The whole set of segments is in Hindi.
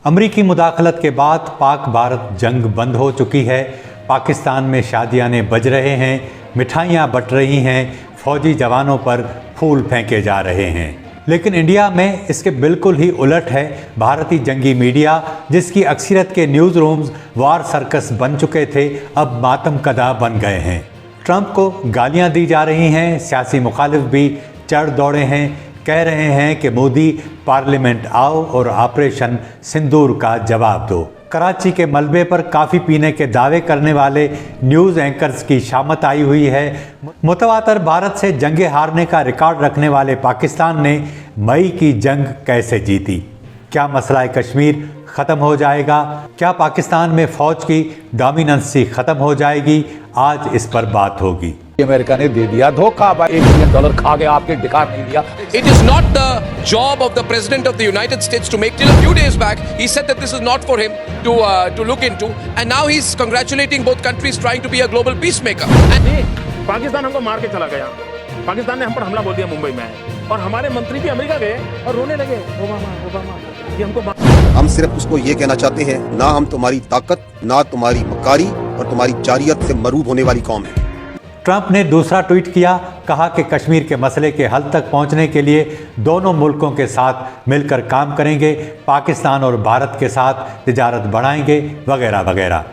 अमरीकी मुदाखलत के बाद पाक भारत जंग बंद हो चुकी है। पाकिस्तान में शादियाने बज रहे हैं, मिठाइयाँ बंट रही हैं, फौजी जवानों पर फूल फेंके जा रहे हैं। लेकिन इंडिया में इसके बिल्कुल ही उलट है। भारतीय जंगी मीडिया, जिसकी अक्सरियत के न्यूज़ रूम्स वार सर्कस बन चुके थे, अब मातम कदा बन गए हैं। ट्रंप को गालियां दी जा रही हैं, सियासी मुखालिफ भी चढ़ दौड़े हैं, कह रहे हैं कि मोदी पार्लियामेंट आओ और ऑपरेशन सिंदूर का जवाब दो। कराची के मलबे पर काफ़ी पीने के दावे करने वाले न्यूज़ एंकर्स की शामत आई हुई है। मुतवातर भारत से जंगे हारने का रिकॉर्ड रखने वाले पाकिस्तान ने मई की जंग कैसे जीती? क्या मसला कश्मीर ख़त्म हो जाएगा? क्या पाकिस्तान में फ़ौज की डोमिनेंसी ख़त्म हो जाएगी? आज इस पर बात होगी। अमेरिका ने दे दिया धोखा, $1 बिलियन खा गया, आपके डिकार नहीं दिया। It is not the job of the President of the United States to make. Till a few days back, he said that this is not for him to look into, and now he's congratulating both countries, trying to be a global peacemaker. Pakistan हमको मार के चला गया। पाकिस्तान ने हम पर हमला बोल दिया मुंबई में, और हमारे मंत्री भी अमेरिका गए और रोने लगे, ओबामा ये हमको। हम सिर्फ उसको ये कहना चाहते हैं, ना हम तुम्हारी ताकत, ना तुम्हारी मकारी और तुम्हारी जारियत से मरूब होने वाली कौम है। ट्रंप ने दूसरा ट्वीट किया, कहा कि कश्मीर के मसले के हल तक पहुंचने के लिए दोनों मुल्कों के साथ मिलकर काम करेंगे, पाकिस्तान और भारत के साथ तिजारत बढ़ाएंगे वगैरह वगैरह।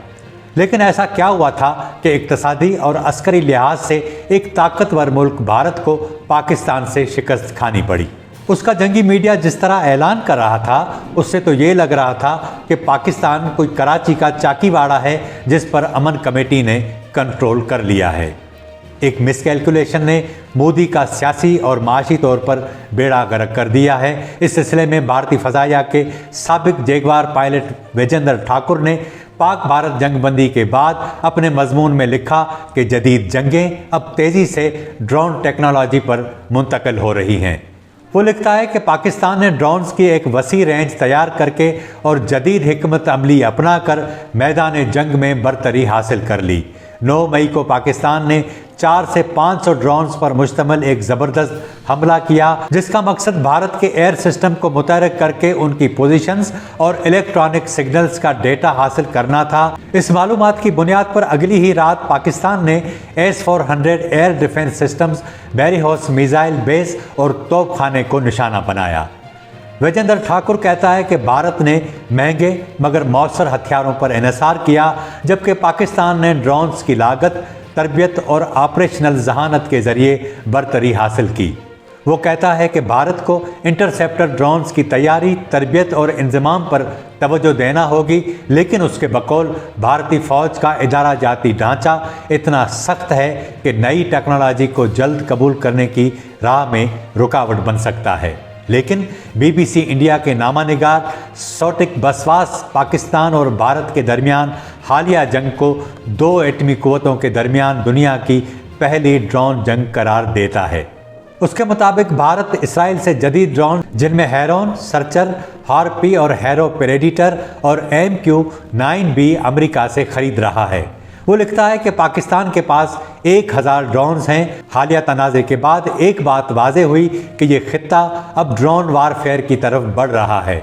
लेकिन ऐसा क्या हुआ था कि इक्तसादी और अस्करी लिहाज से एक ताकतवर मुल्क भारत को पाकिस्तान से शिकस्त खानी पड़ी? उसका जंगी मीडिया जिस तरह ऐलान कर रहा था, उससे तो ये लग रहा था कि पाकिस्तान कोई कराची का चाकीवाड़ा है जिस पर अमन कमेटी ने कंट्रोल कर लिया है। एक मिसकैलकुलेशन ने मोदी का सियासी और माशी तौर पर बेड़ा गर्क कर दिया है। इस सिलसिले में भारतीय फ़ज़ाइया के साबिक जैगवार पायलट विजेंद्र ठाकुर ने पाक भारत जंगबंदी के बाद अपने मजमून में लिखा कि जदीद जंगें अब तेज़ी से ड्रोन टेक्नोलॉजी पर मुंतकिल हो रही हैं। वो लिखता है कि पाकिस्तान ने ड्रोन्स की एक वसी रेंज तैयार करके और जदीद हिकमत अमली अपना कर मैदान जंग में बरतरी हासिल कर ली। 9 मई को पाकिस्तान ने 400 से 500 ड्रोन्स पर मुश्तमिल एक ज़बरदस्त हमला किया, जिसका मकसद भारत के एयर सिस्टम को मुतहर्रिक करके उनकी पोजीशंस और इलेक्ट्रॉनिक सिग्नल्स का डेटा हासिल करना था। इस मालूमात की बुनियाद पर अगली ही रात पाकिस्तान ने S-400 एयर डिफेंस सिस्टम्स, बैरीहोस मिसाइल बेस और तोपखाने को निशाना बनाया। विजेंद्र ठाकुर कहता है कि भारत ने महंगे मगर मौसर हथियारों पर इन्हिसार किया, जबकि पाकिस्तान ने ड्रोन्स की लागत, तरबियत और ऑपरेशनल जहानत के ज़रिए बरतरी हासिल की। वो कहता है कि भारत को इंटरसेप्टर ड्रोन्स की तैयारी, तरबियत और इंतज़ाम पर तवज्जो देना होगी, लेकिन उसके बकौल भारतीय फ़ौज का इदारा जाती ढांचा इतना सख्त है कि नई टेक्नोलॉजी को जल्द कबूल करने की राह में रुकावट बन सकता है। लेकिन BBC इंडिया के नामानिगार सौटिक बसवास पाकिस्तान और भारत के दरमियान हालिया जंग को 2 एटमी क़ुव्वतों के दरमियान दुनिया की पहली ड्रोन जंग करार देता है। उसके मुताबिक भारत इसराइल से जदीद ड्रोन, जिनमें हैरोन, सर्चर, हार्पी और हैरो प्रेडिटर और MQ-9B अमेरिका से खरीद रहा है। वो लिखता है कि पाकिस्तान के पास 1000 ड्रोन्स हैं। हालिया तनाज़े के बाद एक बात वाज़े हुई कि ये खित्ता अब ड्रोन वारफेयर की तरफ बढ़ रहा है।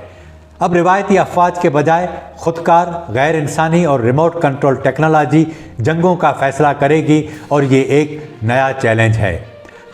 अब रिवायती अफवाज के बजाय खुदकार, गैर इंसानी और रिमोट कंट्रोल टेक्नोलॉजी जंगों का फैसला करेगी, और ये एक नया चैलेंज है।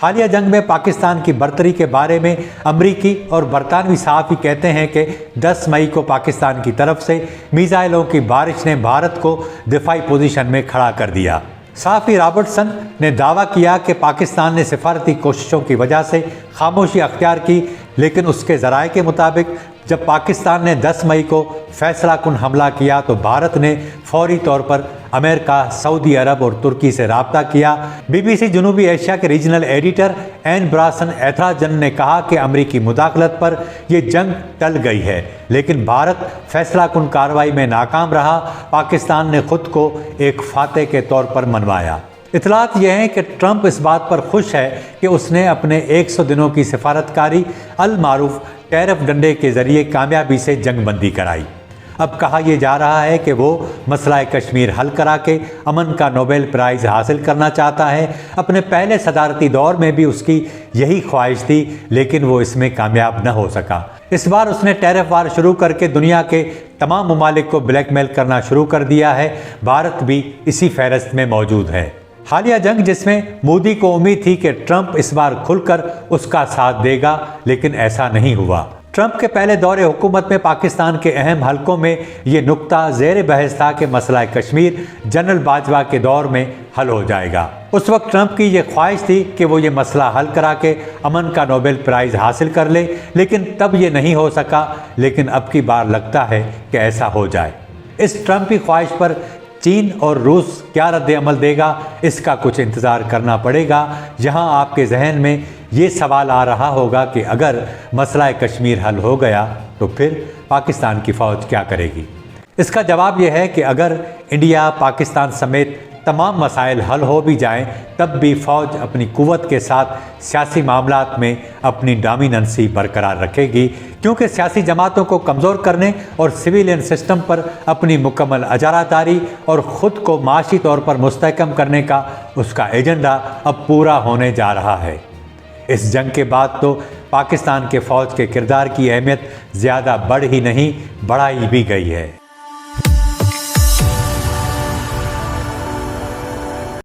हालिया जंग में पाकिस्तान की बरतरी के बारे में अमरीकी और बरतानवी सहाफ़ी कहते हैं कि 10 मई को पाकिस्तान की तरफ से मिसाइलों की बारिश ने भारत को दिफाई पोजीशन में खड़ा कर दिया। सहाफ़ी रॉबर्टसन ने दावा किया कि पाकिस्तान ने सिफारती कोशिशों की वजह से खामोशी अख्तियार की, लेकिन उसके ज़राए के मुताबिक जब पाकिस्तान ने 10 मई को फैसला कुन हमला किया तो भारत ने फौरी तौर पर अमेरिका, सऊदी अरब और तुर्की से रब्ता किया। BBC जनूबी एशिया के रीजनल एडिटर एन ब्रासन एथराजन ने कहा कि अमरीकी मुदाखलत पर यह जंग टल गई है, लेकिन भारत फैसला कुन कार्रवाई में नाकाम रहा। पाकिस्तान ने खुद को एक फातह के तौर पर मनवाया। इतलात यह है कि ट्रंप इस बात पर खुश है कि उसने अपने 100 दिनों की सिफारतकारी अल मारूफ टैरिफ डंडे के ज़रिए कामयाबी से जंगबंदी कराई। अब कहा यह जा रहा है कि वो मसला कश्मीर हल करा के अमन का नोबेल प्राइज़ हासिल करना चाहता है। अपने पहले सदारती दौर में भी उसकी यही ख्वाहिश थी, लेकिन वो इसमें कामयाब न हो सका। इस बार उसने टैरिफ वार शुरू करके दुनिया के तमाम ममालिक को ब्लैकमेल करना शुरू कर दिया है। भारत भी इसी फहरिस्त में मौजूद है। हालिया जंग जिसमें मोदी को उम्मीद थी कि ट्रंप इस बार खुलकर उसका साथ देगा, लेकिन ऐसा नहीं हुआ। ट्रंप के पहले दौरे हुकूमत में पाकिस्तान के अहम हलकों में ये नुक्ता ज़ेर बहस था कि मसला कश्मीर जनरल बाजवा के दौर में हल हो जाएगा। उस वक्त ट्रंप की ये ख्वाहिश थी कि वो ये मसला हल करा के अमन का नोबेल प्राइज़ हासिल कर ले, लेकिन तब ये नहीं हो सका। लेकिन अब की बार लगता है कि ऐसा हो जाए। इस ट्रंप की ख्वाहिश पर चीन और रूस क्या रद्द अमल देगा, इसका कुछ इंतज़ार करना पड़ेगा। यहाँ आपके जहन में ये सवाल आ रहा होगा कि अगर मसला कश्मीर हल हो गया तो फिर पाकिस्तान की फ़ौज क्या करेगी। इसका जवाब यह है कि अगर इंडिया पाकिस्तान समेत तमाम मसाइल हल हो भी जाएं, तब भी फ़ौज अपनी कुव्वत के साथ सियासी मामलात में अपनी डोमिनेंसी बरकरार रखेगी, क्योंकि सियासी जमातों को कमज़ोर करने और सिविलियन सिस्टम पर अपनी मुकम्मल अजारादारी और ख़ुद को माशी तौर पर मुस्तहकम करने का उसका एजेंडा अब पूरा होने जा रहा है। इस जंग के बाद तो पाकिस्तान के फ़ौज के किरदार की अहमियत ज़्यादा बढ़ ही नहीं, बढ़ाई भी गई है।